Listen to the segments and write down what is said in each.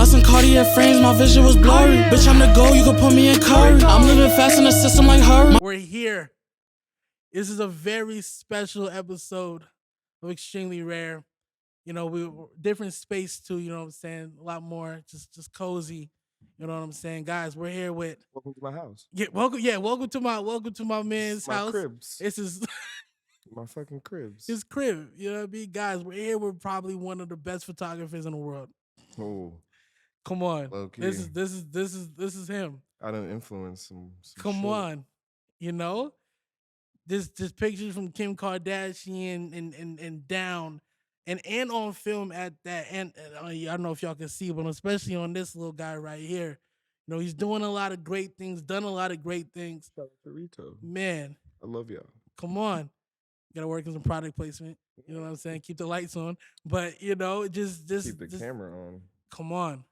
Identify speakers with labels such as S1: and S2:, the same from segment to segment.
S1: Flossing Cartier frames, my vision was blurry. Bitch, I'm the goal, you can put me in curry. I'm living fast in the system like hurry.
S2: We're here. This is a very special episode of Extremely Rare. You know, we different space too, you know what I'm saying? A lot more just cozy. You know what I'm saying? Guys, we're here with
S3: Welcome to my house.
S2: welcome to my man's
S3: My
S2: house.
S3: cribs.
S2: This is
S3: My fucking cribs.
S2: his crib. You know what I mean? Guys, we're here with probably one of the best photographers in the world.
S3: Oh,
S2: Come on.
S3: low-key.
S2: This is him.
S3: I done influenced some
S2: Come
S3: shit.
S2: on. You know? This pictures from Kim Kardashian and down and on film at that. And I don't know if y'all can see, but especially on this little guy right here. You know, he's doing a lot of great things, done a lot of great things.
S3: Shout out to Rito.
S2: Man,
S3: I love y'all.
S2: come on. Gotta work on some product placement. You know what I'm saying? Keep the lights on. But, you know, just
S3: Keep the camera on.
S2: Come on.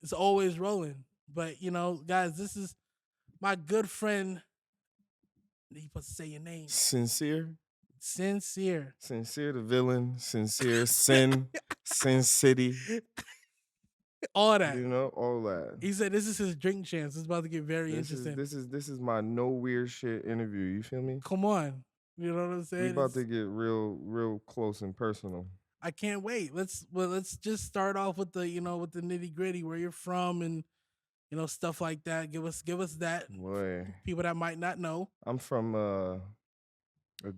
S2: It's always rolling. But, you know, guys, this is my good friend. You supposed to say your name.
S3: Sincere.
S2: Sincere
S3: the villain. Sincere. Sin City.
S2: All that.
S3: You know, all that.
S2: He said this is his drink chance. It's about to get very interesting.
S3: This is my no weird shit interview. You feel me?
S2: Come on. You know what I'm saying?
S3: We about to get real close and personal.
S2: I can't wait. Let's just start off with the nitty gritty, where you're from and stuff like that. Give us that.
S3: Boy.
S2: People that might not know.
S3: I'm from a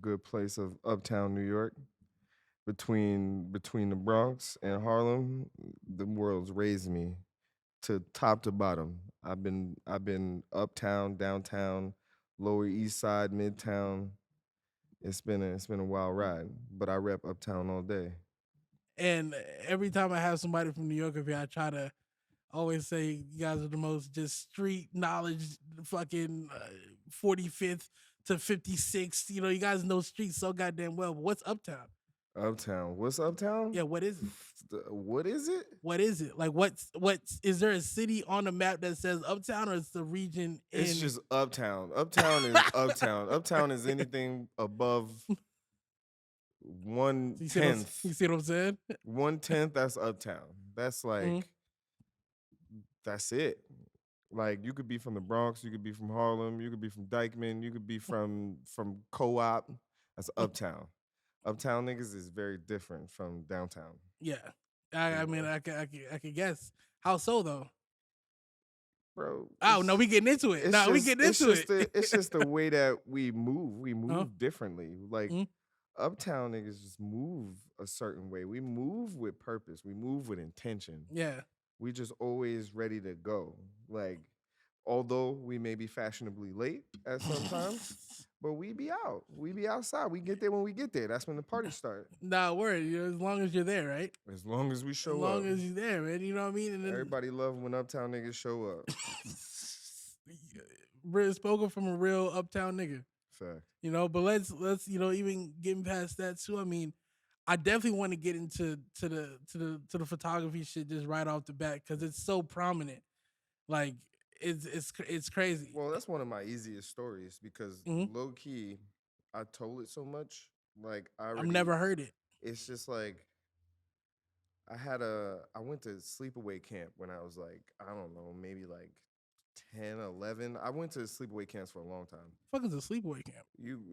S3: good place of Uptown, New York. Between the Bronx and Harlem, the world's raised me to top to bottom. I've been uptown, downtown, Lower East Side, Midtown. It's been a wild ride, but I rep Uptown all day.
S2: And every time I have somebody from New York up here, I try to always say you guys are the most just street knowledge, fucking 45th to 56th. You know, you guys know streets so goddamn well. But what's Uptown?
S3: Uptown. What's Uptown?
S2: Yeah, what is it?
S3: What is it?
S2: What is it? Like, what's is there a city on the map that says Uptown, or it's the region?
S3: It's just Uptown. Uptown is Uptown. Uptown is anything above 1/10.
S2: You see what I'm saying?
S3: 1/10. That's Uptown. That's like, that's it. Like, you could be from the Bronx, you could be from Harlem, you could be from Dykeman, you could be from Co-op. That's Uptown. Uptown niggas is very different from downtown.
S2: Yeah, I mean, I could guess. How so though?
S3: Bro.
S2: Oh no, we getting into it. No, we getting into it.
S3: It's just the way that we move. We move differently. Like, Uptown niggas just move a certain way. We move with purpose. We move with intention.
S2: Yeah.
S3: We just always ready to go. Like, although we may be fashionably late at some times, but we be out. We be outside. We get there when we get there. That's when the party start.
S2: Nah, word. You know, as long as you're there, right?
S3: As long as we show up.
S2: As long as you're there, man. You know what I mean? And then,
S3: everybody love when Uptown niggas show up.
S2: Spoken from a real Uptown nigga.
S3: Fact.
S2: You know, but let's even getting past that too. I mean, I definitely want to get into the photography shit just right off the bat because it's so prominent. Like, it's crazy.
S3: Well, that's one of my easiest stories because low key, I told it so much. Like, I've
S2: never heard it.
S3: It's just like, I went to sleepaway camp when I was like, I don't know, maybe like 10, 11. I went to sleepaway camps for a long time.
S2: What is a sleepaway camp?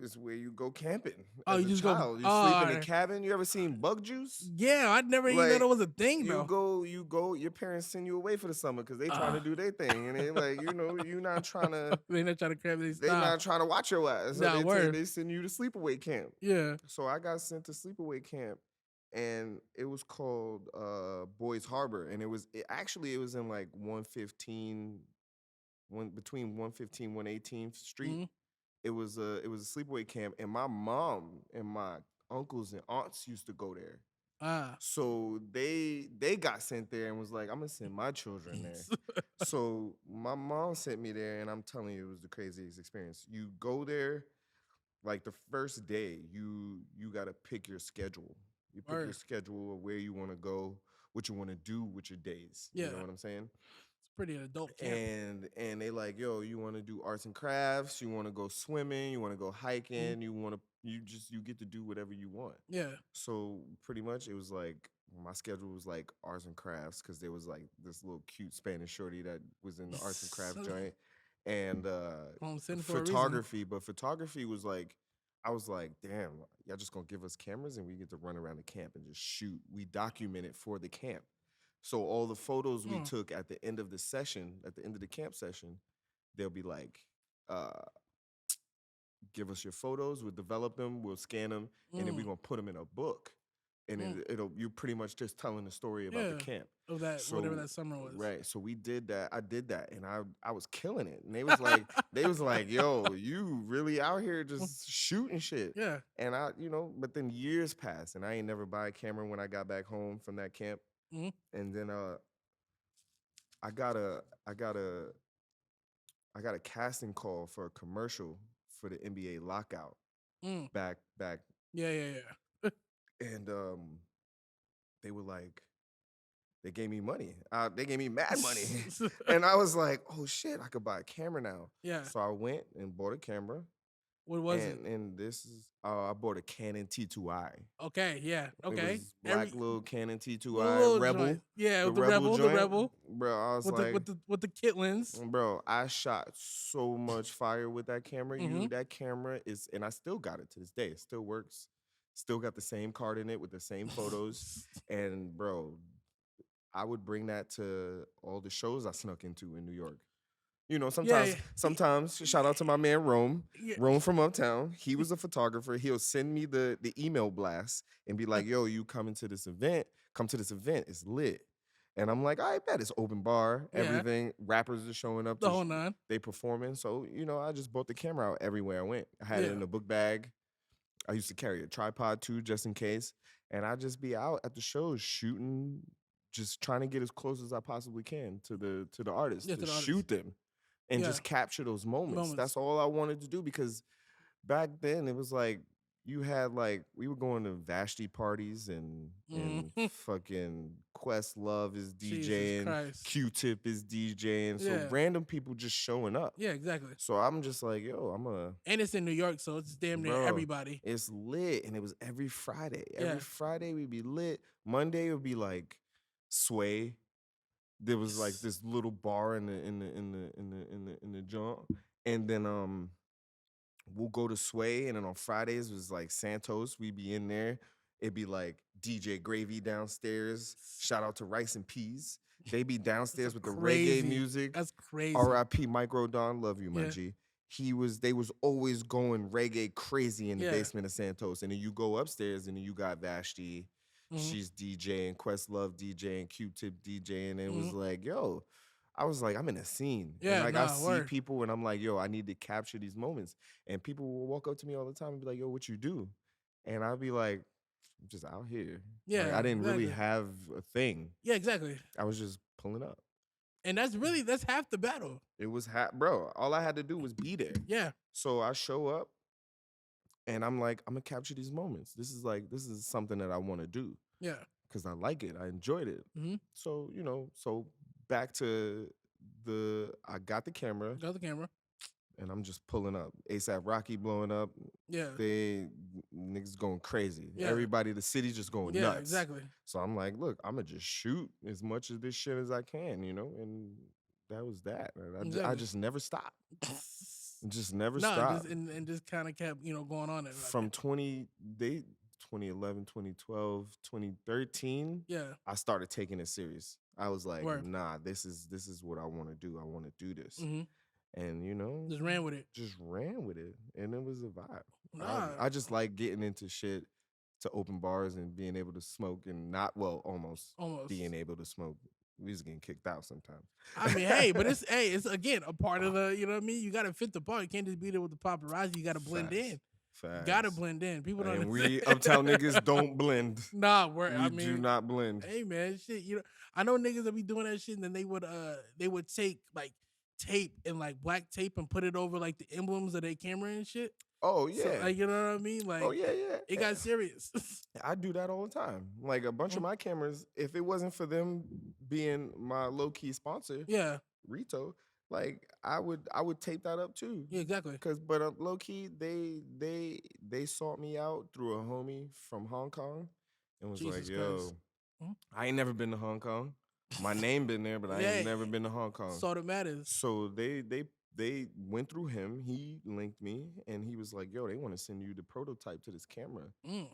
S3: It's where you go camping.
S2: Oh, you just go.
S3: You sleep in a cabin. You ever seen bug juice?
S2: Yeah, I never even know that was a thing. Though
S3: you go. Your parents send you away for the summer because they trying to do their thing, and they like, you're not trying to.
S2: They're not trying to crab their style.
S3: They're not trying to watch your ass. So they send you to sleepaway camp.
S2: Yeah.
S3: So I got sent to sleepaway camp, and it was called Boys Harbor, and it was in like 115. Between 115 118th Street. It was a sleepaway camp, and my mom and my uncles and aunts used to go there. So they got sent there and was like, I'm gonna send my children there. So my mom sent me there, and I'm telling you, it was the craziest experience. You go there, like the first day, you gotta pick your schedule. You pick your schedule of where you want to go, what you want to do with your days.
S2: Yeah.
S3: You know what I'm saying?
S2: Pretty adult camp.
S3: And they like, yo, you want to do arts and crafts, you want to go swimming, you want to go hiking, you get to do whatever you want.
S2: Yeah.
S3: So pretty much it was like my schedule was like arts and crafts because there was like this little cute Spanish shorty that was in the arts and crafts joint, and
S2: Home sitting for a reason.
S3: photography. But photography was like, I was like, damn, y'all just gonna give us cameras and we get to run around the camp and just shoot. We document it for the camp. So all the photos we took at the end of the session, at the end of the camp session, they'll be like, give us your photos, we'll develop them, we'll scan them, and then we're gonna put them in a book. And you're pretty much just telling the story about the camp.
S2: Of that, whatever that summer was.
S3: Right. So we did that. I did that, and I was killing it. And they was like, yo, you really out here just shooting shit.
S2: Yeah.
S3: And but then years passed, and I ain't never buy a camera when I got back home from that camp. And then I got a casting call for a commercial for the NBA lockout back.
S2: Yeah.
S3: And they were like, they gave me money. They gave me mad money. And I was like, oh shit, I could buy a camera now.
S2: Yeah.
S3: So I went and bought a camera.
S2: What was it?
S3: And this is, I bought a Canon T2i.
S2: Okay, yeah, okay.
S3: It was black little Canon T2i Rebel.
S2: Joint. Yeah, the Rebel.
S3: Bro, I was
S2: with the kit lens.
S3: Bro, I shot so much fire with that camera. That camera is, and I still got it to this day. It still works. Still got the same card in it with the same photos. And bro, I would bring that to all the shows I snuck into in New York. Sometimes, shout out to my man Rome from Uptown. He was a photographer. He'll send me the email blast and be like, yo, you come to this event, it's lit. And I'm like, I bet it's open bar, everything. Rappers are showing up.
S2: The whole nine.
S3: They performing. So, I just bought the camera out everywhere I went. I had it in a book bag. I used to carry a tripod too, just in case. And I'd just be out at the shows shooting, just trying to get as close as I possibly can to the artists, to shoot them and just capture those moments. That's all I wanted to do, because back then it was like, you had we were going to Vashti parties and fucking Questlove is DJing, Q-Tip is DJing, so random people just showing up.
S2: Yeah, exactly.
S3: So I'm just like, yo,
S2: and it's in New York, so it's damn near everybody. It's
S3: lit, and it was every Friday. Every Friday we'd be lit. Monday would be like Sway. There was like this little bar in the joint, and then we'll go to Sway, and then on Fridays it was like Santos. We'd be in there. It'd be like DJ Gravy downstairs. Shout out to Rice and Peas. They be downstairs with the reggae music.
S2: That's crazy.
S3: R.I.P. Micro Don, love you, my G. They was always going reggae crazy in the basement of Santos. And then you go upstairs, and then you got Vashti. She's DJing, Questlove DJing, Q-Tip DJing. And it was like, yo, I was like, I'm in a scene.
S2: Yeah,
S3: and I see people, and I'm like, yo, I need to capture these moments. And people will walk up to me all the time and be like, yo, what you do? And I'll be like, I'm just out here.
S2: Yeah,
S3: I didn't really have a thing.
S2: Yeah, exactly.
S3: I was just pulling up.
S2: And that's half the battle.
S3: It was bro, all I had to do was be there.
S2: Yeah.
S3: So I show up, and I'm like, I'm gonna capture these moments. This is something that I want to do.
S2: Yeah.
S3: Because I like it. I enjoyed it. So, back to I got the camera. And I'm just pulling up. ASAP Rocky blowing up.
S2: Yeah.
S3: Niggas going crazy.
S2: Yeah.
S3: Everybody, the city's just going nuts.
S2: Yeah, exactly.
S3: So I'm like, look, I'm going to just shoot as much of this shit as I can, and that was that. I just never stopped. Just never stopped.
S2: And just kind of kept, going on.
S3: From 2011, 2012, 2013, I started taking it serious. I was like, nah, this is what I want to do. I want to do this. And
S2: just ran with it.
S3: And it was a vibe. I just like getting into shit, to open bars and being able to smoke, and almost being able to smoke. We was getting kicked out sometimes.
S2: I mean, hey, but it's again a part of the, you know what I mean? You gotta fit the part. You can't just be there with the paparazzi. You gotta blend in.
S3: Facts.
S2: Gotta blend in. People don't.
S3: And we Uptown niggas don't blend.
S2: Nah,
S3: we do not blend.
S2: Hey man, shit. I know niggas that be doing that shit, and then they would take like tape and like black tape and put it over like the emblems of their camera and shit.
S3: Oh yeah,
S2: so, you know what I mean? Like,
S3: oh yeah.
S2: It got serious.
S3: I do that all the time. Like a bunch of my cameras, if it wasn't for them being my low key sponsor, Rito, like I would tape that up too.
S2: Yeah, exactly.
S3: But low key, they sought me out through a homie from Hong Kong and was like, yo, I ain't never been to Hong Kong. My name been there, but I ain't never been to Hong Kong.
S2: That's all that matters.
S3: So they went through him. He linked me, and he was like, "Yo, they want to send you the prototype to this camera.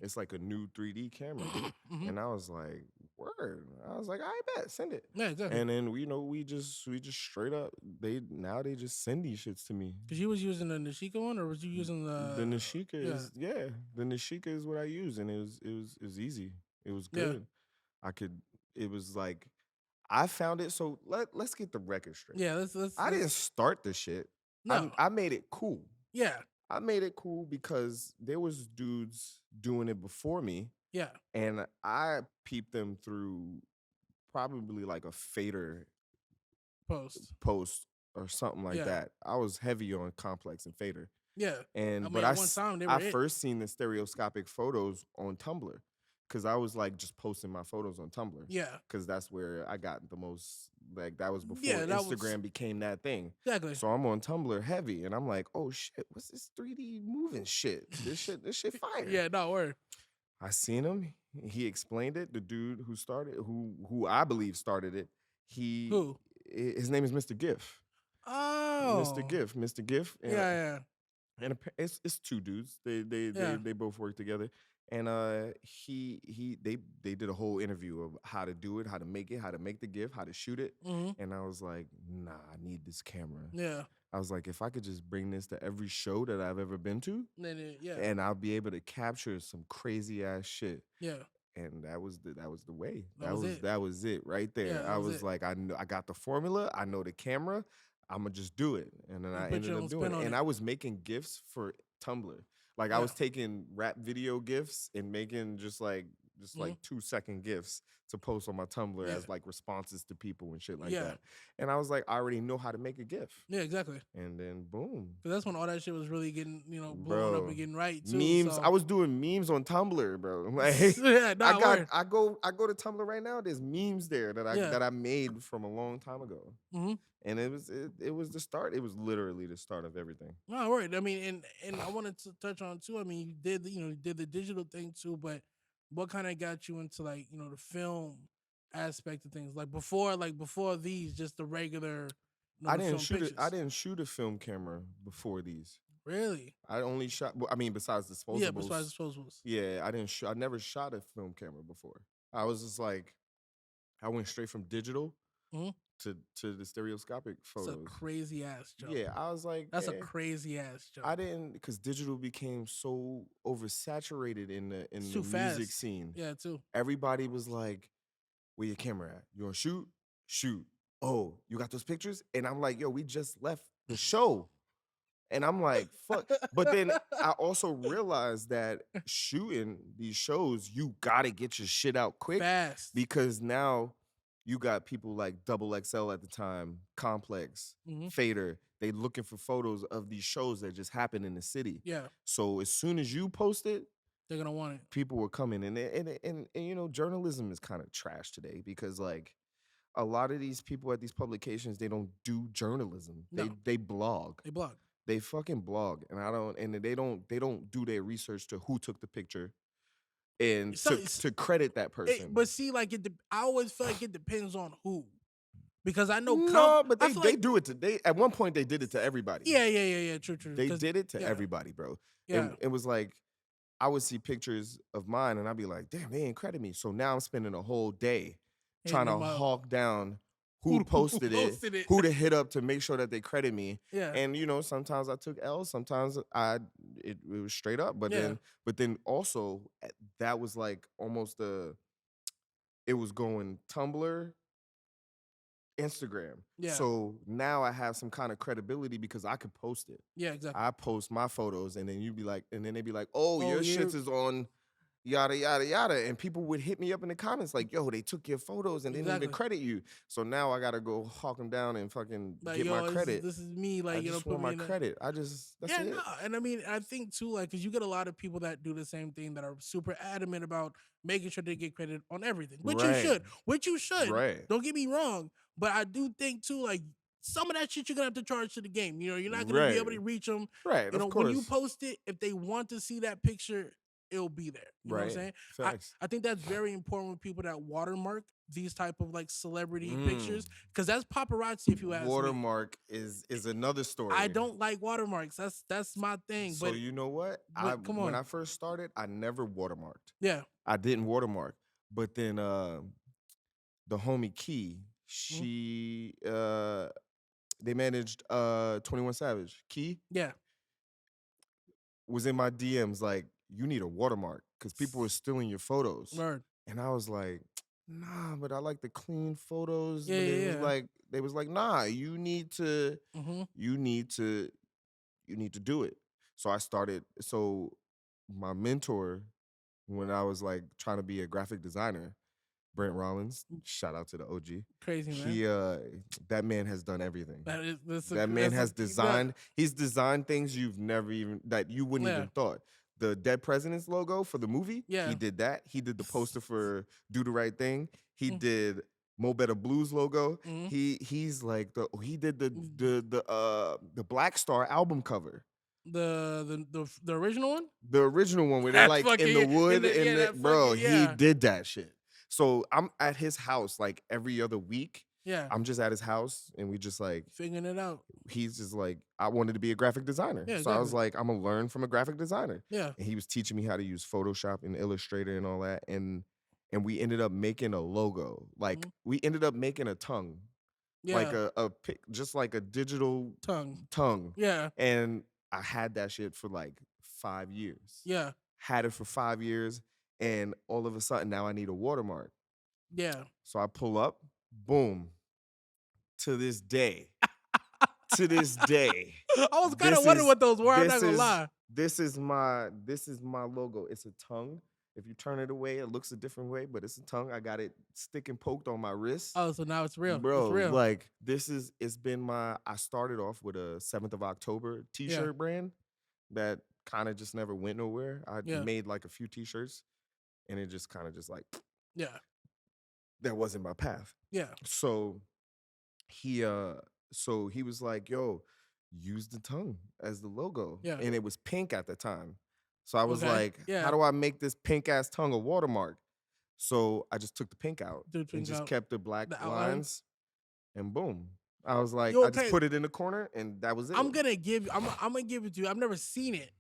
S3: It's like a new 3D camera." And I was like, "Word!" I was like, "I bet, send it."
S2: Yeah, exactly.
S3: And then we just straight up they just send these shits to me.
S2: Because you was using the Nishika one, or was you using the
S3: Nishika? Is the Nishika is what I use, and it was easy. It was good. It was like. I found it, so let's get the record straight.
S2: Yeah, let's
S3: I didn't start the shit.
S2: No.
S3: I made it cool.
S2: Yeah.
S3: I made it cool because there was dudes doing it before me.
S2: Yeah.
S3: And I peeped them through probably like a fader post or something like that. I was heavy on complex and fader.
S2: Yeah.
S3: And
S2: at one time they were
S3: first seen the stereoscopic photos on Tumblr. Cause I was like just posting my photos on Tumblr.
S2: Yeah.
S3: Cause that's where I got the most, like that was before Instagram became that thing.
S2: Exactly.
S3: So I'm on Tumblr heavy and I'm like, oh shit, what's this 3D moving shit? This shit fire.
S2: Yeah, no word.
S3: I seen him. He explained it. The dude who started, who I believe started it, his name is Mr. Giff.
S2: Oh.
S3: Mr. Giff. And,
S2: yeah.
S3: And it's two dudes. They both work together. And they did a whole interview of how to do it, how to make the GIF, how to shoot it. And I was like, nah, I need this camera.
S2: Yeah.
S3: I was like, if I could just bring this to every show that I've ever been to, and I'll be able to capture some crazy ass shit.
S2: Yeah.
S3: And that was the way.
S2: That
S3: was it right there.
S2: Yeah,
S3: I was like, I got the formula. I know the camera. I'm gonna just do it. And then I ended up doing it. And I was making GIFs for Tumblr. Like I was taking rap video GIFs and making just like 2-second GIFs to post on my Tumblr as like responses to people and shit like that. And I was like, I already know how to make a GIF.
S2: Yeah, exactly.
S3: And then boom.
S2: Because that's when all that shit was really getting, blowing up and getting right too.
S3: Memes.
S2: So.
S3: I was doing memes on Tumblr, bro. Like I go to Tumblr right now. There's memes there that I made from a long time ago. And it was the start. It was literally the start of everything.
S2: No, right. I mean, and I wanted to touch on too. I mean, you did the digital thing too, but what kind of got you into the film aspect of things? Like before these, just the regular.
S3: I didn't shoot a film camera before these.
S2: Really?
S3: I only shot. I mean, besides disposables.
S2: Yeah, besides disposables.
S3: Yeah, I never shot a film camera before. I was just like, I went straight from digital. To the stereoscopic photos.
S2: That's a crazy ass job.
S3: Yeah, I was like,
S2: that's a crazy ass job.
S3: I didn't, because digital became so oversaturated in the music scene.
S2: Yeah, too.
S3: Everybody was like, where your camera at? You want to shoot? Shoot. Oh, you got those pictures? And I'm like, yo, we just left the show. And I'm like, fuck. But then I also realized that shooting these shows, you gotta get your shit out quick.
S2: Fast.
S3: Because now you got people like Double XL at the time, Complex, Fader. They looking for photos of these shows that just happened in the city.
S2: Yeah.
S3: So as soon as you post it,
S2: they're gonna want it.
S3: People were coming, and journalism is kind of trash today because like a lot of these people at these publications, they don't do journalism.
S2: No.
S3: They blog.
S2: They blog.
S3: They fucking blog, and they don't do their research to who took the picture. And to credit that person.
S2: But see, like I always feel like it depends on who. Because I know
S3: but they do it at one point they did it to everybody.
S2: Yeah, true.
S3: They did it to everybody, bro.
S2: Yeah.
S3: And it was like I would see pictures of mine and I'd be like, damn, they ain't credit me. So now I'm spending a whole day trying to hawk down who posted it, who to hit up to make sure that they credit me.
S2: Yeah.
S3: And sometimes I took L's, sometimes it was straight up. But then also that was like almost it was going Tumblr, Instagram.
S2: Yeah.
S3: So now I have some kind of credibility because I could post it.
S2: Yeah, exactly.
S3: I post my photos and then they'd be like, oh your shits is on yada, yada, yada. And people would hit me up in the comments like, yo, they took your photos and they didn't even credit you. So now I got to go hawk them down and fucking get my credit.
S2: This is me. Like,
S3: I just want my credit. That's it.
S2: No. And I mean, I think too, like, because you get a lot of people that do the same thing that are super adamant about making sure they get credit on everything, which you should.
S3: Right.
S2: Don't get me wrong. But I do think too, like, some of that shit you're gonna have to charge to the game. You're not gonna be able to reach them.
S3: Right.
S2: Of course. When you post it, if they want to see that picture, it'll be there. You know what I'm saying?
S3: Facts.
S2: I think that's very important with people that watermark these type of like celebrity pictures, because that's paparazzi. If you ask me,
S3: Watermark is another story.
S2: I don't like watermarks. That's my thing.
S3: So
S2: but
S3: you know what?
S2: come
S3: When
S2: on.
S3: I first started, I never watermarked.
S2: Yeah.
S3: I didn't watermark. But then the homie Key, she they managed 21 Savage. Key
S2: Yeah.
S3: was in my DMs like, you need a watermark because people were stealing your photos.
S2: Word.
S3: And I was like, nah, but I like the clean photos.
S2: Yeah,
S3: But
S2: yeah,
S3: was like, they was like, nah, you need to do it. So I started. So my mentor, when I was like trying to be a graphic designer, Brent Rollins, shout out to the OG.
S2: Crazy, man.
S3: He that man has done everything.
S2: That
S3: man has designed. He's designed things you've never even that you wouldn't even thought. The Dead President's logo for the movie, he did that. He did the poster for Do the Right Thing. He did Mo Better Blues logo. He's like he did the Black Star album cover.
S2: The original one?
S3: The original one where they're like in the wood he did that shit. So I'm at his house like every other week.
S2: Yeah.
S3: I'm just at his house and we just like
S2: figuring it out.
S3: He's just like, I wanted to be a graphic designer.
S2: Yeah,
S3: so
S2: exactly.
S3: I was like, I'm gonna learn from a graphic designer.
S2: Yeah.
S3: And he was teaching me how to use Photoshop and Illustrator and all that. And we ended up making a logo. Like we ended up making a tongue.
S2: Yeah.
S3: Like just like a digital tongue.
S2: Yeah.
S3: And I had that shit for like 5 years.
S2: Yeah.
S3: Had it for 5 years. And all of a sudden now I need a watermark.
S2: Yeah.
S3: So I pull up, boom. To this day. To this day.
S2: I was kind of wondering what those were. I'm not gonna lie.
S3: This is my logo. It's a tongue. If you turn it away, it looks a different way, but it's a tongue. I got it stick and poked on my wrist.
S2: Oh, so now it's real.
S3: Bro,
S2: it's real.
S3: like it's been I started off with a 7th of October t-shirt brand that kind of just never went nowhere. I made like a few t-shirts and it just kind of just like, that wasn't my path.
S2: Yeah.
S3: So he was like, yo, use the tongue as the logo.
S2: Yeah.
S3: And it was pink at the time. So I was like, how do I make this pink ass tongue a watermark? So I just took the pink out and just kept the black lines and boom. I was like, I just put it in the corner and that was it.
S2: I'm gonna give it to you. I've never seen it.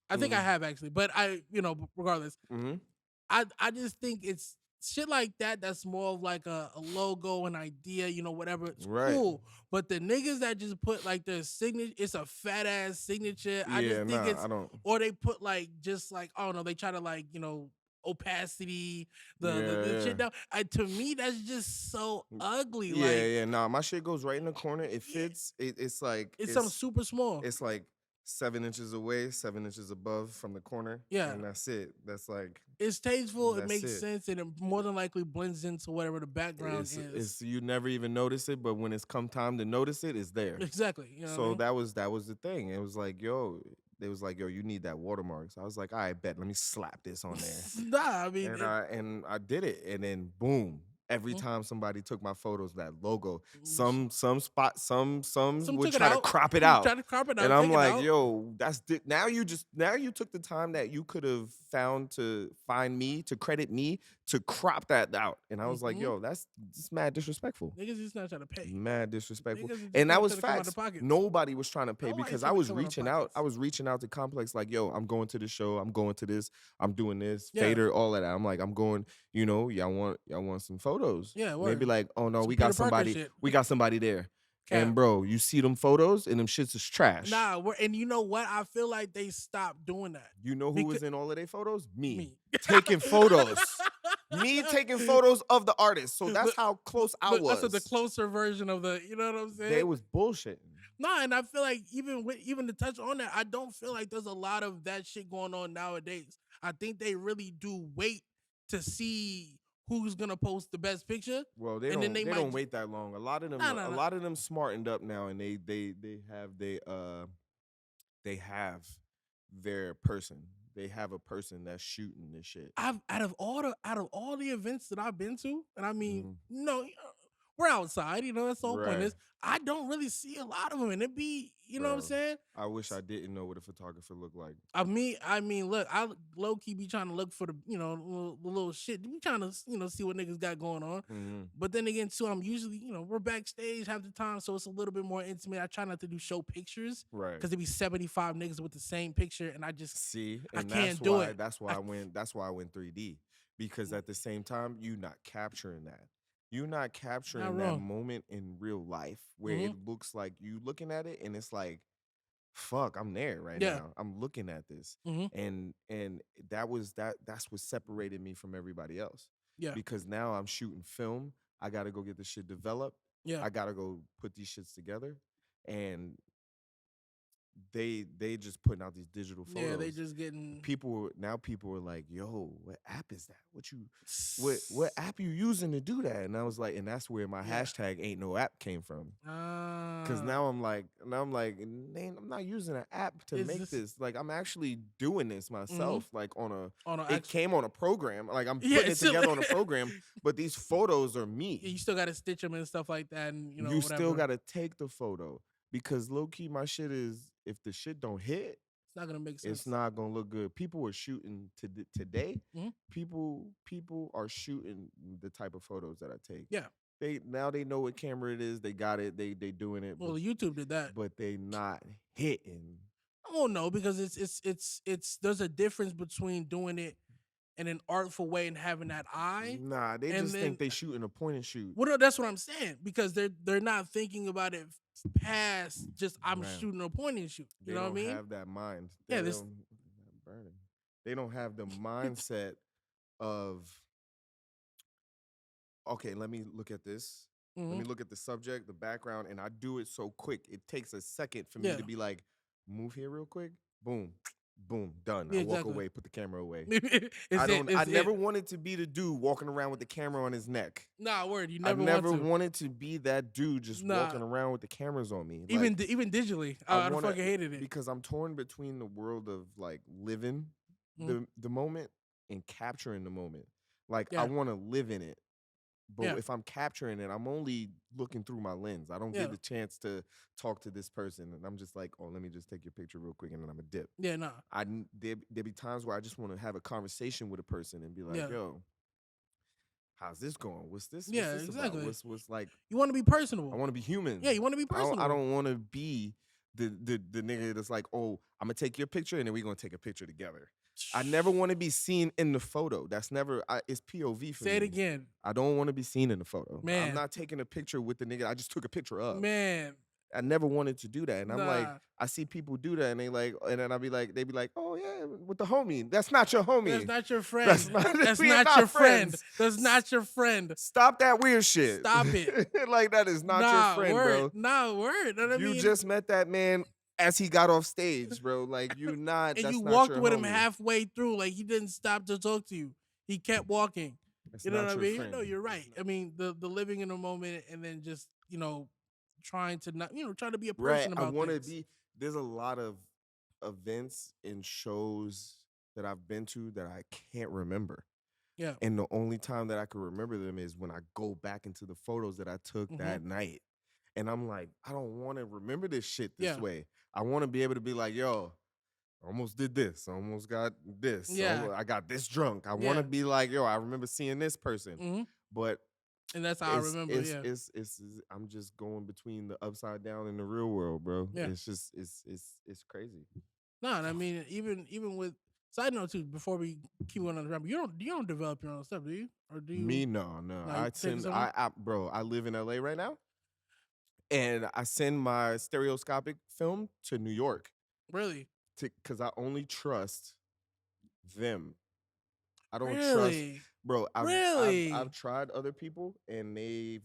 S2: I think I have actually, but regardless, I just think it's shit like that. That's more of like a logo, an idea, whatever. It's cool. But the niggas that just put like their signature, it's a fat ass signature. I just think I don't. Or they put like just like I don't know. They try to like opacity the shit down. To me, that's just so ugly.
S3: Nah, my shit goes right in the corner. It fits. It's like
S2: it's something super small.
S3: It's like 7 inches away, 7 inches above from the corner.
S2: Yeah.
S3: And that's it. That's like
S2: it's tasteful, it makes sense, and it more than likely blends into whatever the background is.
S3: You never even notice it, but when it's come time to notice it, it's there.
S2: Exactly.
S3: So that was the thing. It was like, yo, they was like, yo, you need that watermark. So I was like, all right, bet, let me slap this on there.
S2: Nah, I mean,
S3: and I did it, and then boom. Every time somebody took my photos, that logo, some would try to crop it out. And I'm like, yo, now you took the time that you could have found to find me, to credit me, to crop that out. And I was like, yo, that's mad disrespectful.
S2: Niggas just not trying to pay.
S3: Mad disrespectful. And that was facts. Nobody was trying to pay because I was reaching out. I was reaching out to Complex like, yo, I'm going to this show. I'm going to this. I'm doing this. Fader, all of that. I'm like, I'm going, y'all want some photos.
S2: Yeah,
S3: maybe like, oh no, we got somebody. We got somebody there. And bro, you see them photos and them shits is trash.
S2: Nah, and you know what? I feel like they stopped doing that.
S3: You know who was in all of their photos? Me. Taking photos. Me taking photos of the artist. So that's how close I was.
S2: That's the closer version of the, you know what I'm saying?
S3: They was bullshitting.
S2: Nah, and I feel like even to touch on that, I don't feel like there's a lot of that shit going on nowadays. I think they really do wait to see who's gonna post the best picture.
S3: Well, they don't wait that long. A lot of them smartened up now, and they have their person. They have a person that's shooting this shit.
S2: Out of all the events that I've been to, and I mean, we're outside, that's the whole point
S3: Right.
S2: is I don't really see a lot of them, and it be, you know what I'm
S3: Bro,
S2: saying?
S3: I wish I didn't know what a photographer looked like.
S2: I mean, look, I low key be trying to look for the, the little shit. Be trying to, see what niggas got going on.
S3: Mhm.
S2: But then again, too, I'm usually, we're backstage half the time, so it's a little bit more intimate. I try not to do show pictures
S3: Right.
S2: because there be 75 niggas with the same picture, and
S3: See,
S2: I
S3: and
S2: can't do it.
S3: that's why I went 3D, because at the same time you're not capturing that. You're not
S2: Not
S3: capturing that
S2: wrong.
S3: moment in real life where
S2: hmm
S3: it looks like you looking at it and it's like, fuck, I'm there right
S2: Yeah.
S3: now. I'm looking at this.
S2: hmm
S3: And that's what separated me from everybody else.
S2: Yeah.
S3: Because now I'm shooting film. I gotta go get this shit developed.
S2: Yeah.
S3: I gotta go put these shits together. And they just putting out these digital photos.
S2: Yeah. They just getting
S3: People are like, yo, what app is that? What app you using to do that? And I was like, and that's where my
S2: Yeah.
S3: hashtag ain't no app came from. Cause
S2: Ah.
S3: now I'm like, man, I'm not using an app to
S2: Is
S3: make
S2: this-
S3: this. Like, I'm actually doing this myself. Like it came on a program. Like, I'm
S2: Yeah,
S3: putting it
S2: it's still-
S3: together on a program. But these photos are me.
S2: You still got to stitch them and stuff like that, and
S3: You
S2: whatever.
S3: still got to take the photo, because low key my shit is, if the shit don't hit,
S2: It's not gonna make sense.
S3: it's not gonna look good. People are shooting today.
S2: Mhm.
S3: People are shooting the type of photos that I take.
S2: Yeah.
S3: They know what camera it is. They got it. They doing it.
S2: Well, YouTube did that.
S3: But they not hitting.
S2: Oh no, because it's there's a difference between doing it in an artful way and having that eye.
S3: Nah, they
S2: and
S3: just
S2: then-
S3: think they shooting a point and shoot.
S2: Well, no, that's what I'm saying, because they're not thinking about it past just I'm
S3: Right.
S2: shooting a point and shoot.
S3: They
S2: You know what I
S3: don't
S2: mean?
S3: have that mind.
S2: Yeah,
S3: They
S2: this-
S3: don't, burning. They don't have the mindset of, okay, let me look at this. Let me
S2: Mhm.
S3: look at the subject, the background, and I do it so quick. It takes a second for me
S2: Yeah.
S3: to be like, move here real quick. Boom, boom, done.
S2: Yeah,
S3: I walk
S2: exactly.
S3: away, put the camera away.
S2: It's
S3: I never
S2: it.
S3: wanted to be the dude walking around with the camera on his neck.
S2: Nah, word. You
S3: I
S2: never,
S3: never
S2: want to.
S3: wanted to be that dude just
S2: Nah.
S3: walking around with the cameras on me.
S2: Even
S3: Like,
S2: even digitally, I
S3: wanna-
S2: fucking hated it.
S3: because I'm torn between the world of like living
S2: Mhm.
S3: the moment and capturing the moment. Like,
S2: Yeah.
S3: I want to live in it, but
S2: Yeah.
S3: if I'm capturing it, I'm only looking through my lens. I don't
S2: Yeah.
S3: get the chance to talk to this person, and I'm just like, oh, let me just take your picture real quick, and then I'm a dip.
S2: Yeah, nah.
S3: There be times where I just want to have a conversation with a person and be like,
S2: Yeah.
S3: yo, how's this going? What's this?
S2: Yeah,
S3: what's this
S2: exactly.
S3: about? What's like?
S2: You want to be personable.
S3: I want to be human.
S2: Yeah, you want to be personable.
S3: I don't want to be the nigga that's like, oh, I'm gonna take your picture and then we're gonna take a picture together. I never want to be seen in the photo. That's never. It's POV for me.
S2: Say it again,
S3: I don't want to be seen in the photo.
S2: Man.
S3: I'm not taking a picture with the nigga I just took a picture of.
S2: man.
S3: I never wanted to do that. And I'm like,
S2: Nah.
S3: I see people do that and they like, and then they be like, oh yeah, with the homie. That's not your homie.
S2: That's not your friend.
S3: That's not-
S2: That's
S3: we are
S2: not
S3: not
S2: your friend.
S3: friends.
S2: That's not your friend.
S3: Stop that weird shit.
S2: Stop it.
S3: Like, that is not
S2: Nah,
S3: your friend,
S2: word.
S3: bro.
S2: Nah, word. Know what I
S3: You
S2: mean?
S3: just met that man as he got off stage, bro. Like, you not.
S2: and
S3: that's
S2: you
S3: not
S2: walked
S3: your
S2: with him
S3: homie.
S2: halfway through, like he didn't stop to talk to you. He kept walking.
S3: That's
S2: You know
S3: not
S2: what I
S3: your
S2: mean?
S3: friend.
S2: No, you're right. I mean, the living in the moment and then just trying to not try to be a
S3: Right.
S2: person
S3: I
S2: about
S3: want to
S2: things.
S3: be. There's a lot of events and shows that I've been to that I can't remember.
S2: Yeah.
S3: And the only time that I can remember them is when I go back into the photos that I took that night. And I'm like, I don't want to remember this shit this
S2: Yeah.
S3: way. I want to be able to be like, yo, I almost did this. I almost got this.
S2: Yeah.
S3: I got this drunk. I want
S2: Yeah.
S3: to be like, yo, I remember seeing this person.
S2: Mhm.
S3: But
S2: And that's how I remember.
S3: it's,
S2: Yeah.
S3: it's I'm just going between the upside down and the real world, bro.
S2: Yeah.
S3: It's just it's crazy.
S2: No, and I mean, even with side note too. Before we keep going on the ramble, you don't develop your own stuff, do you? Or do you?
S3: Me, no.
S2: like, take something?
S3: I live in LA right now, and I send my stereoscopic film to New York
S2: Really?
S3: because I only trust them. I don't trust,
S2: Really?
S3: bro.
S2: Really?
S3: I've tried other people, and they've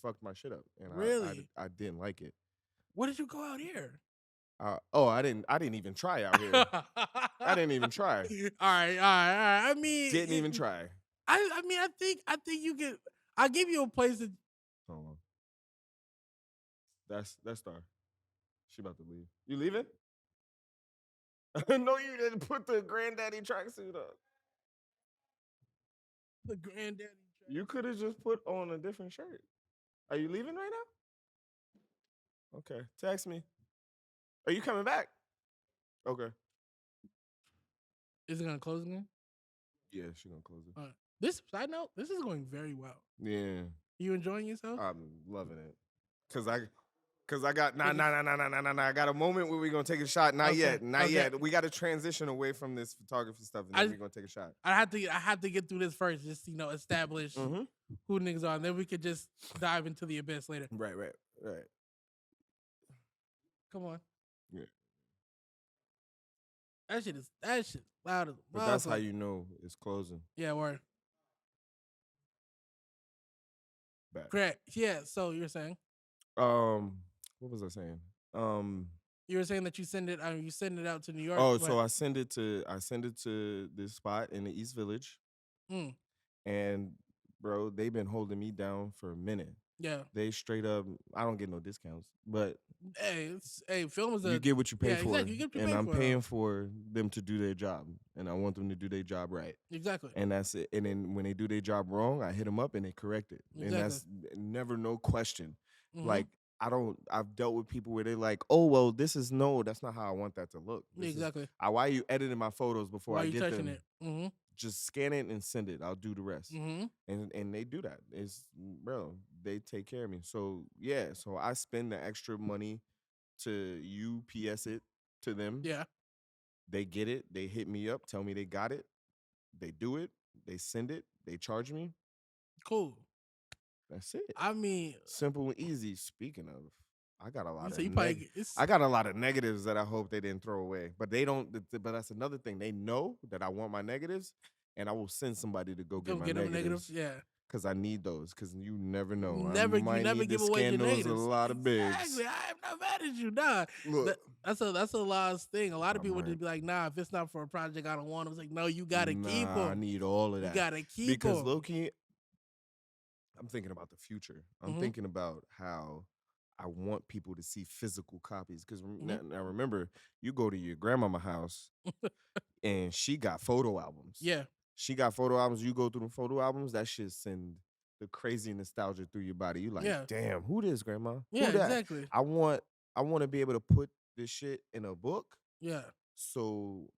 S3: fucked my shit up, and
S2: Really?
S3: I didn't like it.
S2: Where did you go out here?
S3: I didn't even try out here. I didn't even try.
S2: All right. I mean,
S3: Didn't even try.
S2: I mean, I think you could. I'll give you a place that.
S3: Hold on. That's Star. She about to leave. You leaving? No, you didn't put the granddaddy tracksuit on.
S2: The granddaddy
S3: You could have just put on a different shirt. Are you leaving right now? Okay. Text me. Are you coming back? Okay.
S2: Is it gonna close again?
S3: Yeah, she gonna close it.
S2: This side note, this is going very well.
S3: Yeah.
S2: You enjoying yourself?
S3: I'm loving it. Cause I got nah. I got a moment where we're gonna take a shot. Not yet. We got to transition away from this photography stuff, and then we're gonna take a shot.
S2: I have to get through this first, just establish who niggas are, and then we could just dive into the abyss later.
S3: Right.
S2: Come on.
S3: Yeah.
S2: That shit loud as well.
S3: But that's how you know it's closing.
S2: Yeah, word.
S3: Back.
S2: Correct. Yeah. So you're saying?
S3: What was I saying?
S2: You were saying that you send it out to New York.
S3: Oh, so I send it to this spot in the East Village. And bro, they've been holding me down for a minute.
S2: Yeah.
S3: They straight up, I don't get no discounts, but
S2: film is
S3: you get what you pay for.
S2: Exactly. You get what you
S3: and
S2: pay
S3: I'm
S2: for.
S3: paying for them to do their job, and I want them to do their job right.
S2: Exactly.
S3: And that's it. And then when they do their job wrong, I hit them up and they correct it.
S2: Exactly.
S3: And that's never no question. Like, I've dealt with people where they're like, oh, well, that's not how I want that to look.
S2: Exactly.
S3: Why are you editing my photos before
S2: Why
S3: I
S2: you
S3: get
S2: touching
S3: them?
S2: it?
S3: Just scan it and send it. I'll do the rest. And they do that. Bro, they take care of me. So, yeah. So I spend the extra money to UPS it to them.
S2: Yeah.
S3: They get it. They hit me up, tell me they got it. They do it. They send it. They charge me.
S2: Cool.
S3: That's it.
S2: I mean,
S3: simple and easy. Speaking of, I got a lot of negatives that I hope they didn't throw away. But they don't. But that's another thing. They know that I want my negatives, and I will send somebody to go get my negatives.
S2: Yeah.
S3: Because I need those. Because you never know.
S2: You never give away your negatives.
S3: A lot of bigs.
S2: Exactly. I'm not mad at you. Nah.
S3: Look,
S2: that's a last thing. A lot of people just be like, nah, if it's not for a project, I don't want them. It's like, no, you gotta keep them.
S3: I need all of that.
S2: You gotta keep them.
S3: Because low-key, I'm thinking about the future. I'm thinking about how I want people to see physical copies. Because now remember, you go to your grandmama's house and she got photo albums.
S2: Yeah.
S3: She got photo albums. You go through the photo albums, that shit send the crazy nostalgia through your body. You like, damn, who this, grandma?
S2: Yeah,
S3: who that?
S2: Exactly.
S3: I want to be able to put this shit in a book.
S2: Yeah.
S3: So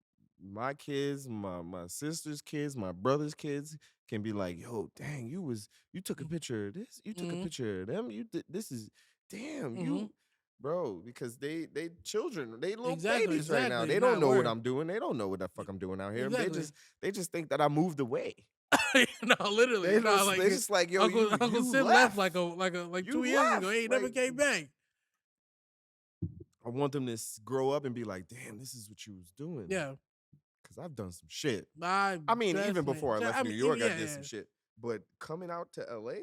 S3: my kids, my sister's kids, my brother's kids can be like, yo, dang, you took a picture of this, you took a picture of them, you did this is damn you, bro, because they children, they little babies right now. They don't know what I'm doing. They don't know what the fuck I'm doing out here.
S2: Exactly.
S3: They just think that I moved away.
S2: No, literally.
S3: They just like, yo,
S2: Uncle Sim left like 2 years ago. He never came back.
S3: I want them to grow up and be like, damn, this is what you was doing.
S2: Yeah.
S3: Because I've done some shit. I mean, even before I left New York, I did some shit. But coming out to LA?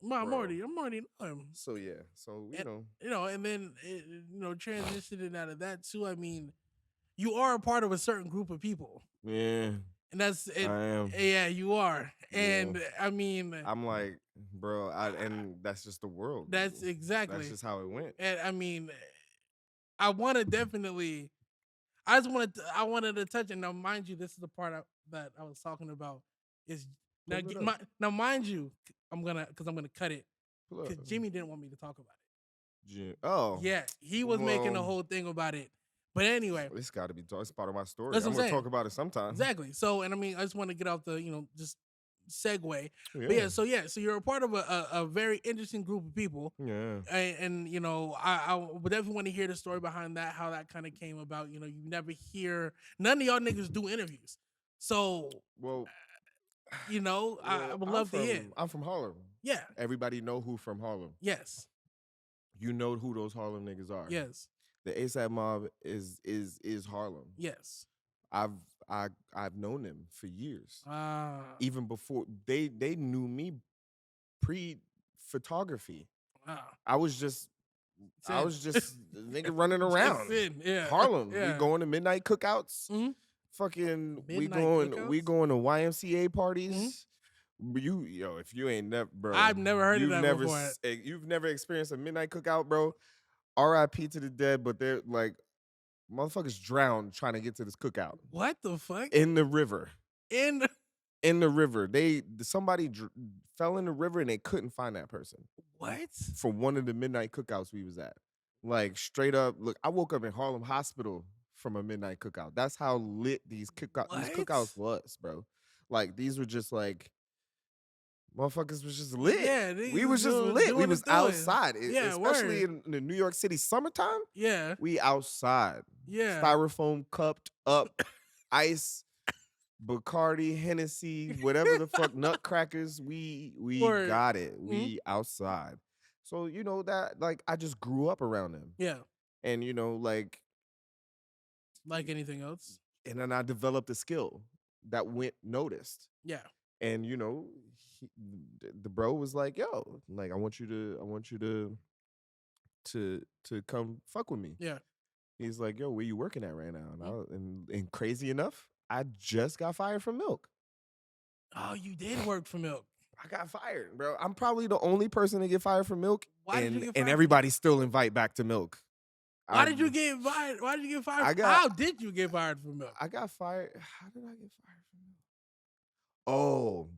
S2: I'm already know.
S3: So, yeah. So,
S2: and then, transitioning out of that, too, I mean, you are a part of a certain group of people.
S3: Yeah.
S2: And that's it.
S3: I am.
S2: Yeah, you are. And, I mean.
S3: I'm like, bro, and that's just the world.
S2: That's exactly.
S3: That's just how it went.
S2: And, I mean, I want to definitely. I wanted to touch it. Now, mind you, this is the part that I was talking about. Is now, mind you, I'm gonna cut it because Jimmy didn't want me to talk about it.
S3: Oh,
S2: yeah, he was making a whole thing about it. But anyway,
S3: it's got to be. It's part of my story.
S2: I'm
S3: gonna talk about it sometime.
S2: Exactly. So, and I mean, I just want to get off the just segue. Yeah. But yeah, so you're a part of a very interesting group of people.
S3: Yeah.
S2: And I would definitely want to hear the story behind that, how that kind of came about. You never hear none of y'all niggas do interviews. So I would love to hear.
S3: I'm from Harlem.
S2: Yeah.
S3: Everybody know who from Harlem.
S2: Yes.
S3: You know who those Harlem niggas are.
S2: Yes.
S3: The ASAP mob is Harlem.
S2: Yes.
S3: I've known them for years. Even before they knew me pre-photography. I was just nigga running around. Harlem. Yeah. We going to midnight cookouts. Fucking we going to YMCA parties. If you ain't never, bro,
S2: I've never heard of that before.
S3: You've never experienced a midnight cookout, bro. R.I.P. to the dead, but they're like, motherfuckers drowned trying to get to this cookout.
S2: What the fuck?
S3: In the river. in the river. Somebody fell in the river and they couldn't find that person.
S2: What?
S3: For one of the midnight cookouts we was at. Like straight up, look, I woke up in Harlem Hospital from a midnight cookout. That's how lit these cookouts was, bro. Like these were just like motherfuckers was just lit.
S2: Yeah,
S3: we was just lit. We was outside.
S2: Yeah,
S3: especially in the New York City summertime.
S2: Yeah.
S3: We outside.
S2: Yeah.
S3: Styrofoam cupped up, ice, Bacardi, Hennessy, whatever the fuck, nutcrackers. We got it. We outside. So, that like I just grew up around them.
S2: Yeah.
S3: And like
S2: anything else.
S3: And then I developed a skill that went noticed.
S2: Yeah.
S3: And the bro was like, "Yo, like I want you to come fuck with me."
S2: Yeah.
S3: He's like, "Yo, where you working at right now?" And crazy enough, I just got fired from Milk.
S2: Oh, you did work for Milk.
S3: I got fired, bro. I'm probably the only person to get fired from Milk.
S2: Why did you get fired?
S3: And everybody still invite back to Milk.
S2: Why did you get fired? Why did you get fired? How did you get fired from Milk?
S3: I got fired. How did I get fired from Milk? Oh,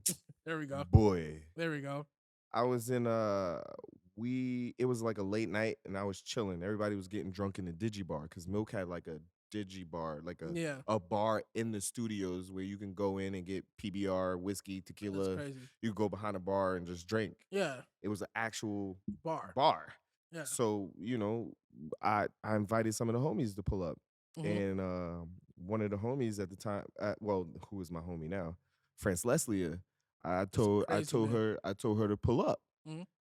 S2: there we go.
S3: Boy.
S2: There we go.
S3: I was in it was like a late night and I was chilling. Everybody was getting drunk in the Digi Bar because Milk had like a Digi Bar, like a bar in the studios where you can go in and get PBR, whiskey, tequila.
S2: That's crazy.
S3: You go behind a bar and just drink.
S2: Yeah.
S3: It was an actual
S2: bar.
S3: Yeah. So, I invited some of the homies to pull up. And one of the homies at the time, who is my homie now, France Leslie, I told her to pull up.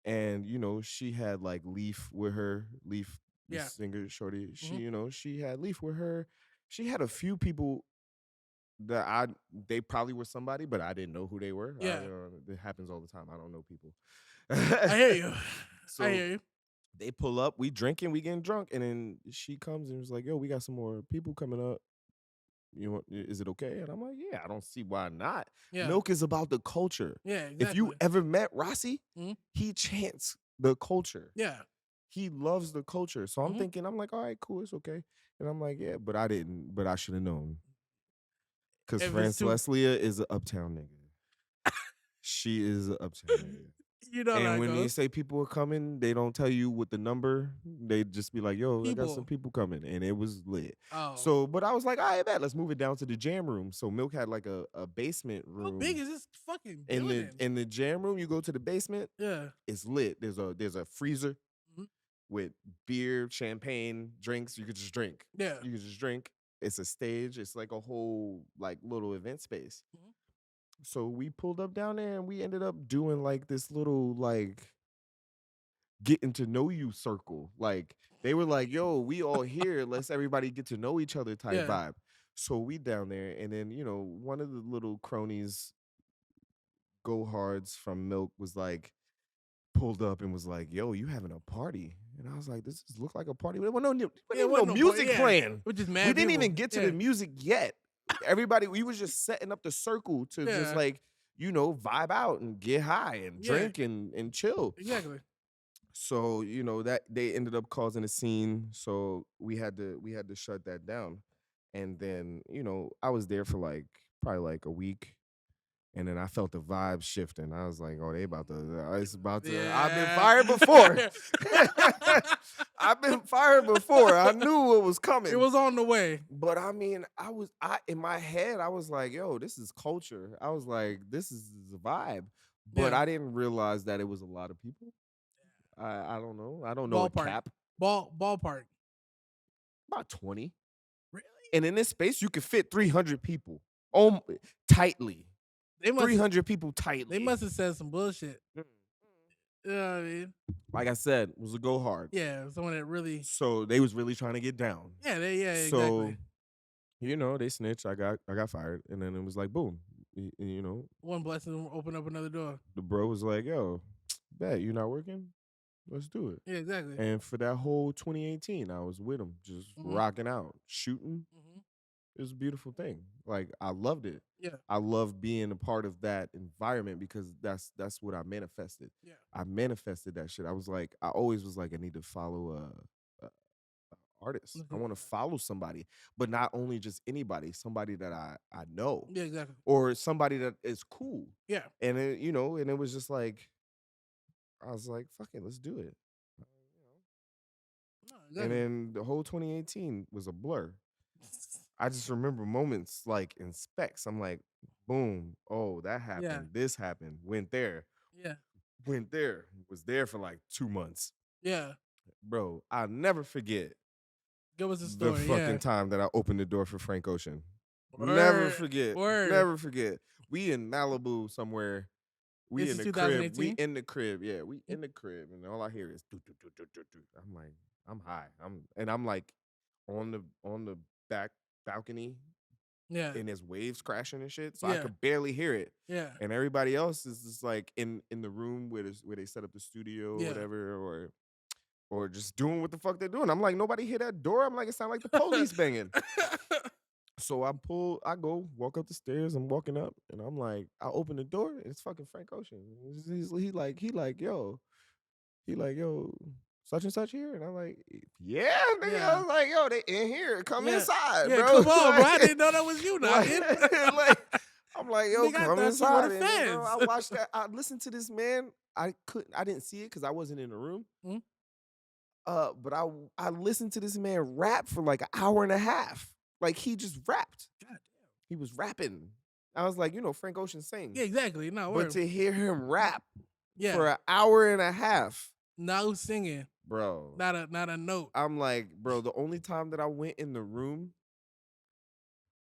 S3: And she had like Lyfe with her, Lyfe, the singer shorty. She she had Lyfe with her. She had a few people that they probably were somebody, but I didn't know who they were.
S2: Yeah.
S3: It happens all the time. I don't know people.
S2: I hear you.
S3: So
S2: I hear you.
S3: They pull up, we drinking, we getting drunk, and then she comes and was like, "Yo, we got some more people coming up. Is it okay?" And I'm like, "Yeah, I don't see why not."
S2: Yeah.
S3: Milk is about the culture.
S2: Yeah, exactly.
S3: If you ever met Rossi, he chants the culture.
S2: Yeah.
S3: He loves the culture. So I'm thinking, I'm like, all right, cool, it's okay. And I'm like, yeah, but I should have known. Because France Leslie is an Uptown nigga. She is an Uptown nigga. And when they say people are coming, they don't tell you what the number. They just be like, "Yo, I got some people coming," and it was lit.
S2: Oh.
S3: So, but I was like, "All right, bet. Let's move it down to the jam room." So Milk had like a basement room.
S2: How big is this fucking building?
S3: In the jam room, you go to the basement.
S2: Yeah,
S3: it's lit. There's a freezer with beer, champagne, drinks. You could just drink.
S2: Yeah,
S3: you could just drink. It's a stage. It's like a whole like little event space. So we pulled up down there and we ended up doing like this little like getting to know you circle. Like they were like, "Yo, we all here. Let's everybody get to know each other" type vibe. So we down there and then, one of the little cronies, go hards from Milk was like pulled up and was like, "Yo, you having a party?" And I was like, "This look like a party." There wasn't no music playing.
S2: We
S3: didn't even get to the music yet. We was just setting up the circle to just like, vibe out and get high and drink and chill.
S2: Exactly.
S3: So, that they ended up causing a scene. So we had to shut that down. And then, I was there for probably like a week. And then I felt the vibe shifting. I was like, "Oh, it's about to.
S2: Yeah.
S3: I've been fired before. I've been fired before. I knew what was coming.
S2: It was on the way."
S3: But I mean, I in my head, I was like, "Yo, this is culture." I was like, "This is the vibe." But I didn't realize that it was a lot of people. I don't know. I don't know a cap.
S2: Ballpark.
S3: About 20.
S2: Really?
S3: And in this space, you could fit 300 people. Tightly. 300 people tightly.
S2: They must have said some bullshit. You know what I mean?
S3: Like I said, it was a go hard.
S2: Yeah, someone that really.
S3: So they was really trying to get down.
S2: Yeah,
S3: so,
S2: exactly.
S3: They snitched. I got fired, and then it was like boom.
S2: One blessing opened up another door.
S3: The bro was like, "Yo, bet you not working? Let's do it."
S2: Yeah, exactly.
S3: And for that whole 2018, I was with him, just rocking out, shooting. It was a beautiful thing. Like I loved it.
S2: Yeah.
S3: I love being a part of that environment because that's what I manifested.
S2: Yeah.
S3: I manifested that shit. I always was like, I need to follow a artist. I want to follow somebody, but not only just anybody, somebody that I know
S2: Yeah, exactly.
S3: or somebody that is cool.
S2: Yeah.
S3: And it, you know, and it was just like I was like, fuck it, let's do it.
S2: No,
S3: And
S2: exactly.
S3: then the whole 2018 was a blur. I just remember moments like in specs. I'm like, boom, oh, that happened.
S2: Yeah.
S3: This happened. Went there.
S2: Yeah.
S3: Went there. Was there for like 2 months.
S2: Yeah.
S3: Bro, I'll never forget
S2: Give us a
S3: the
S2: story.
S3: fucking time that I opened the door for Frank Ocean. Never
S2: Word.
S3: forget.
S2: Word.
S3: Never forget. We in Malibu somewhere. We
S2: This
S3: in
S2: is
S3: the crib.
S2: 2018?
S3: We in the crib. Yeah, we in the crib. And all I hear is do, do, do, do, do, do. I'm like, I'm high. I'm like on the back balcony.
S2: Yeah.
S3: And there's waves crashing and shit. So
S2: Yeah.
S3: I could barely hear it.
S2: Yeah.
S3: And everybody else is just like in the room where they set up the studio or
S2: Yeah.
S3: whatever, or just doing what the fuck they're doing. I'm like, nobody hear that door. I'm like, it sound like the police banging. So I go walk up the stairs. I'm walking up, and I'm like, I open the door. And it's fucking Frank Ocean. He like, yo, such and such here, and I'm like, yeah, nigga.
S2: Yeah.
S3: I was like, yo, they in here. Come
S2: Yeah.
S3: inside,
S2: Yeah,
S3: bro.
S2: come on, bro. I
S3: Like-
S2: didn't know that was you, knocking.
S3: like, I'm like, yo,
S2: Nigga, I
S3: come
S2: thought you
S3: inside.
S2: were the
S3: And then, bro,
S2: feds.
S3: I watched that. I listened to this man. I didn't see it because I wasn't in the room.
S2: Mhm.
S3: But I listened to this man rap for like an hour and a half. Like he just rapped.
S2: God damn.
S3: He was rapping. I was like, you know, Frank Ocean sings.
S2: Yeah, exactly. No,
S3: But
S2: word.
S3: to hear him rap
S2: Yeah.
S3: for an hour and a half,
S2: No singing.
S3: bro.
S2: Not a note.
S3: I'm like, bro, the only time that I went in the room,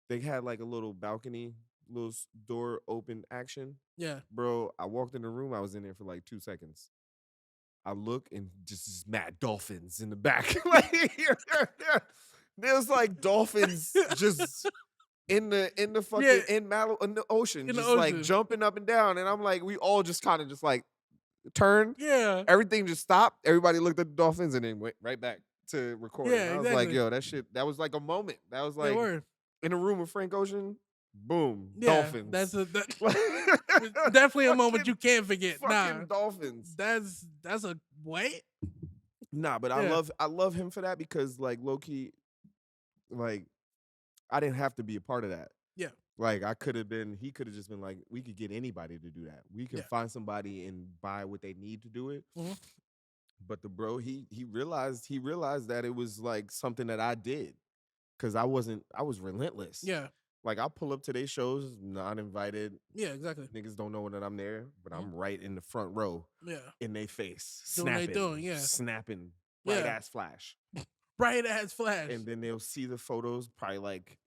S3: they had like a little balcony, little door open action.
S2: Yeah.
S3: Bro, I walked in the room, I was in there for like 2 seconds. I look and just mad dolphins in the back. Like, there's like dolphins just in the fucking in the ocean,
S2: In the
S3: just like
S2: ocean.
S3: jumping up and down. And I'm like, we all just kind of just like turned.
S2: Yeah.
S3: Everything just stopped. Everybody looked at the dolphins and then went right back to recording.
S2: Yeah,
S3: I was like,
S2: exactly.
S3: yo, that was like a moment. That was
S2: Yeah,
S3: like
S2: word.
S3: in a room with Frank Ocean, boom,
S2: Yeah,
S3: dolphins.
S2: That's definitely a moment you can't forget.
S3: Fucking
S2: Nah.
S3: dolphins.
S2: That's a wait.
S3: Nah, but
S2: Yeah.
S3: I love him for that because like low key, like I didn't have to be a part of that.
S2: Yeah.
S3: Like he could have just been like, we could get anybody to do that. We can
S2: Yeah.
S3: find somebody and buy what they need to do it.
S2: Mhm.
S3: But the bro, he realized that it was like something that I did. Cause I was relentless.
S2: Yeah.
S3: Like I'll pull up to their shows, not invited.
S2: Yeah, exactly.
S3: Niggas don't know that I'm there, but I'm right in the front row
S2: Yeah.
S3: in their face.
S2: Doing what they
S3: Snapping.
S2: doing, yeah.
S3: Snapping. Bright
S2: Yeah.
S3: ass flash.
S2: Bright ass flash.
S3: And then they'll see the photos probably like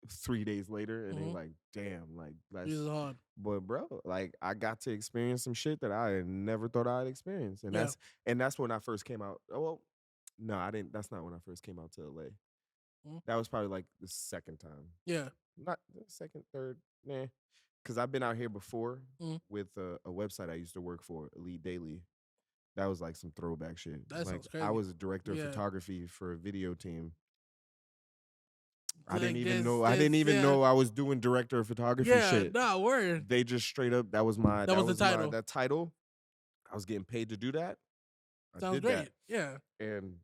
S3: 3 days later and
S2: Mhm.
S3: they're like, damn, like that's
S2: This is hard.
S3: but bro, like I got to experience some shit that I never thought I'd experience. And
S2: Yeah.
S3: that's when I first came out. Oh well, no, I didn't. That's not when I first came out to LA.
S2: Mhm.
S3: That was probably like the second time.
S2: Yeah.
S3: Not the second, third, nah. Because I've been out here before
S2: Mhm.
S3: with a website I used to work for, Elite Daily. That was like some throwback shit.
S2: That
S3: like
S2: sounds crazy.
S3: I was a director of
S2: Yeah.
S3: photography for a video team. I
S2: Like,
S3: didn't even
S2: there's-
S3: know I was doing director of photography
S2: Yeah.
S3: shit.
S2: Nah, word.
S3: They just straight up that was my
S2: That was the title.
S3: that title. I was getting paid to do that. I
S2: Sounds
S3: did
S2: great.
S3: that.
S2: Yeah.
S3: And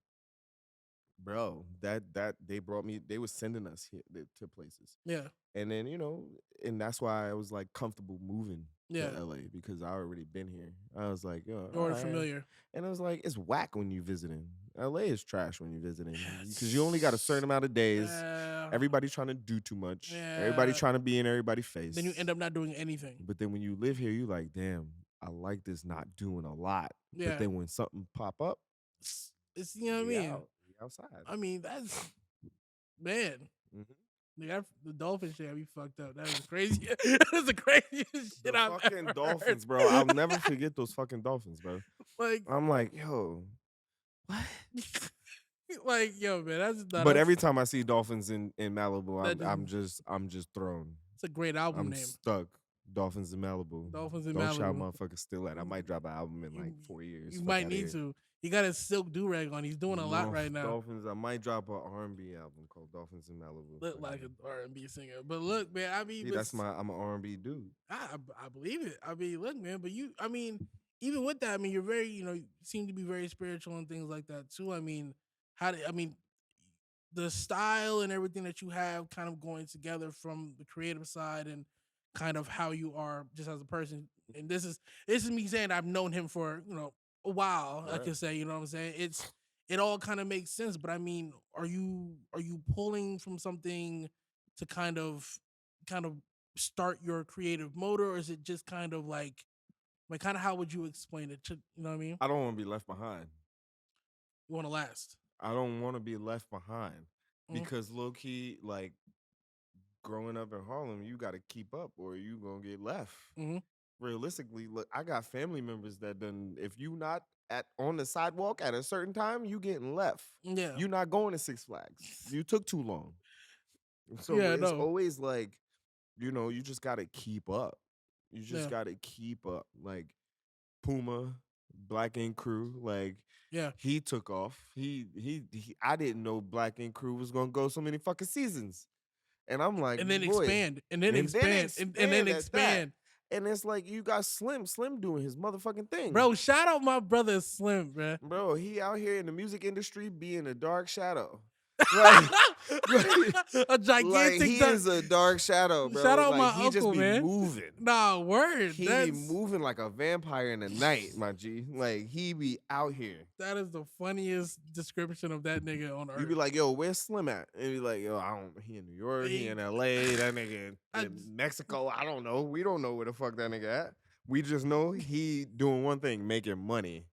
S3: bro, that they brought me. They was sending us here to places.
S2: Yeah.
S3: And then, you know, and that's why I was like comfortable moving
S2: Yeah.
S3: to LA because I already been here. I was like, yo,
S2: You're already
S3: alright.
S2: familiar.
S3: And I was like, it's whack when you visiting. LA is trash when you visiting because you only got a certain amount of days.
S2: Yeah.
S3: Everybody's trying to do too much.
S2: Yeah.
S3: Everybody trying to be in everybody's face.
S2: Then you end up not doing anything.
S3: But then when you live here, you like, damn, I like this not doing a lot.
S2: Yeah.
S3: But then when something pop up,
S2: It's you know what I
S3: we
S2: mean.
S3: out. We outside.
S2: I mean that's man.
S3: Mhm.
S2: Nigga, the dolphin shit had me fucked up. That was crazy. That's the craziest shit
S3: The
S2: I've
S3: fucking
S2: ever
S3: dolphins,
S2: heard.
S3: bro. I'll never forget those fucking dolphins, bro.
S2: Like,
S3: I'm like, yo, what?
S2: like, yo, man, that's not.
S3: But every time I see dolphins in Malibu,
S2: That
S3: I'm just thrown.
S2: it's a great album
S3: I'm
S2: name.
S3: stuck. Dolphins in Malibu.
S2: Dolphins in
S3: Don't y'all
S2: Malibu.
S3: motherfuckers steal that. I might drop an album in like
S2: You-
S3: 4 years.
S2: You
S3: Fuck
S2: might
S3: outta
S2: need
S3: here.
S2: to. He got his silk do rag on. He's doing a lot right now.
S3: Dolphins. I might drop an R&B album called Dolphins in Malibu.
S2: Look
S3: Fuck
S2: like
S3: it.
S2: an R&B singer, but look, man. I mean,
S3: See,
S2: but
S3: I'm an R&B dude.
S2: I believe it. I mean, look, man. But I mean, even with that, I mean, you're very, you seem to be very spiritual and things like that too. I mean, the style and everything that you have kind of going together from the creative side and kind of how you are just as a person. And this is me saying I've known him for, a while, I
S3: Right.
S2: could say, you know what I'm saying? It all kind of makes sense, but I mean, are you pulling from something to kind of start your creative motor, or is it just kind of like kind of how would you explain it? You know what I mean?
S3: I don't want to be left behind.
S2: You want to last.
S3: I don't want to be left behind
S2: Mhm.
S3: because low key, like growing up in Harlem, you got to keep up or you gonna get left.
S2: Mhm.
S3: Realistically, look, I got family members that done. If you not on the sidewalk at a certain time, you getting left.
S2: Yeah.
S3: You not going to Six Flags. You took too long. So
S2: Yeah,
S3: it's
S2: no.
S3: always like, you just got to keep up. You just
S2: Yeah.
S3: got to keep up. Like Puma, Black Ink Crew, like
S2: Yeah.
S3: he took off. I didn't know Black Ink Crew was gonna go so many fucking seasons. And I'm like,
S2: And then
S3: boy,
S2: expand, and then expand, and then
S3: at that.
S2: expand.
S3: And it's like you got Slim doing his motherfucking thing.
S2: Bro, shout out my brother Slim, bro.
S3: Bro, he out here in the music industry being a dark shadow. Like,
S2: A gigantic.
S3: he is a dark shadow, bro.
S2: Shout out
S3: like,
S2: my
S3: he just
S2: uncle,
S3: be
S2: man.
S3: moving.
S2: Nah, word.
S3: He be moving like a vampire in the night, my G. Like he be out here.
S2: That is the funniest description of that nigga on earth.
S3: You be like, yo, where's Slim at? And he be like, yo, he in New York, he in LA, that nigga in Mexico. I don't know. We don't know where the fuck that nigga at. We just know he doing one thing, making money.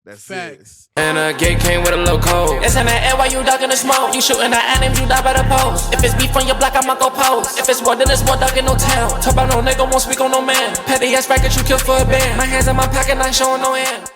S3: That's
S2: facts.
S4: And a gate came with a little cold. It's in the air while you ducking the smoke. You shooting at enemies, you die by the post. If it's beef on your block, I'ma go post. If it's war, then it's war, ducking no town. Talk about no nigga, won't speak on no man. Petty ass racket, you kill for a band. My hands in my pocket, not showing no hand.